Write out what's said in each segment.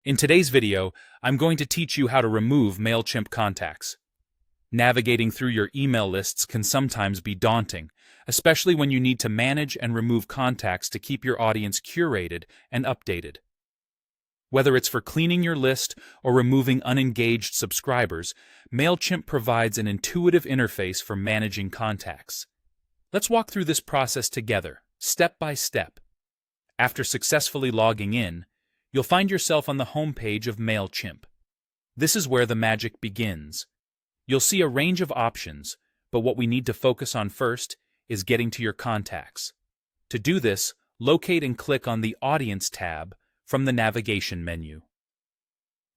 In today's video, I'm going to teach you how to remove Mailchimp contacts. Navigating through your email lists can sometimes be daunting, especially when you need to manage and remove contacts to keep your audience curated and updated. Whether it's for cleaning your list or removing unengaged subscribers, Mailchimp provides an intuitive interface for managing contacts. Let's walk through this process together, step by step. After successfully logging in, you'll find yourself on the homepage of Mailchimp. This is where the magic begins. You'll see a range of options, but what we need to focus on first is getting to your contacts. To do this, locate and click on the Audience tab from the navigation menu.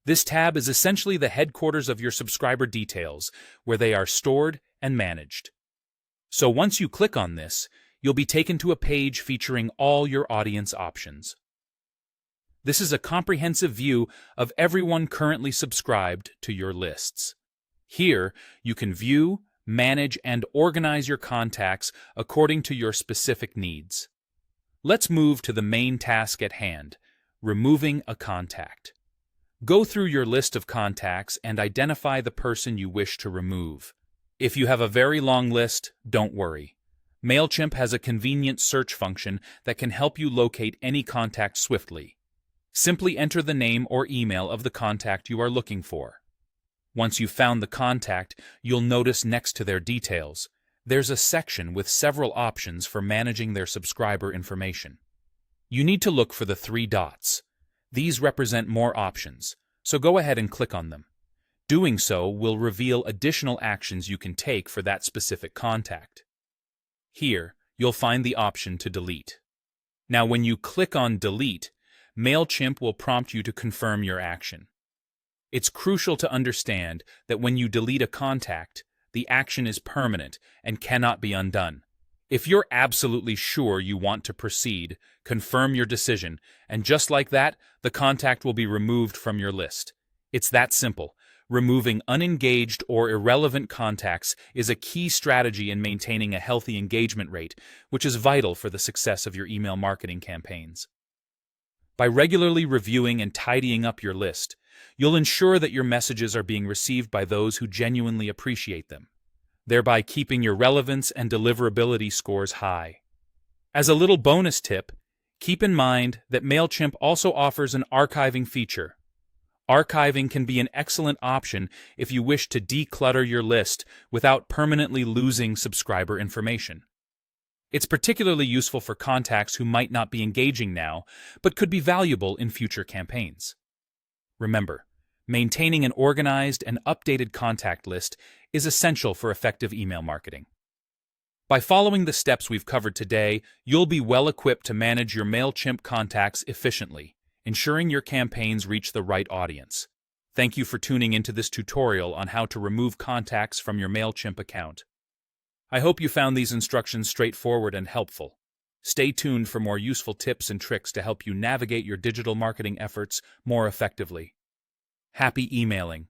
This tab is essentially the headquarters of your subscriber details, where they are stored and managed. So once you click on this, you'll be taken to a page featuring all your audience options. This is a comprehensive view of everyone currently subscribed to your lists. Here, you can view, manage, and organize your contacts according to your specific needs. Let's move to the main task at hand, removing a contact. Go through your list of contacts and identify the person you wish to remove. If you have a very long list, don't worry. Mailchimp has a convenient search function that can help you locate any contact swiftly. Simply enter the name or email of the contact you are looking for. Once you've found the contact, you'll notice next to their details, there's a section with several options for managing their subscriber information. You need to look for the 3 dots. These represent more options, so go ahead and click on them. Doing so will reveal additional actions you can take for that specific contact. Here, you'll find the option to delete. Now, when you click on Delete, Mailchimp will prompt you to confirm your action. It's crucial to understand that when you delete a contact, the action is permanent and cannot be undone. If you're absolutely sure you want to proceed, confirm your decision, and just like that, the contact will be removed from your list. It's that simple. Removing unengaged or irrelevant contacts is a key strategy in maintaining a healthy engagement rate, which is vital for the success of your email marketing campaigns. By regularly reviewing and tidying up your list, you'll ensure that your messages are being received by those who genuinely appreciate them, thereby keeping your relevance and deliverability scores high. As a little bonus tip, keep in mind that Mailchimp also offers an archiving feature. Archiving can be an excellent option if you wish to declutter your list without permanently losing subscriber information. It's particularly useful for contacts who might not be engaging now, but could be valuable in future campaigns. Remember, maintaining an organized and updated contact list is essential for effective email marketing. By following the steps we've covered today, you'll be well equipped to manage your Mailchimp contacts efficiently, ensuring your campaigns reach the right audience. Thank you for tuning into this tutorial on how to remove contacts from your Mailchimp account. I hope you found these instructions straightforward and helpful. Stay tuned for more useful tips and tricks to help you navigate your digital marketing efforts more effectively. Happy emailing!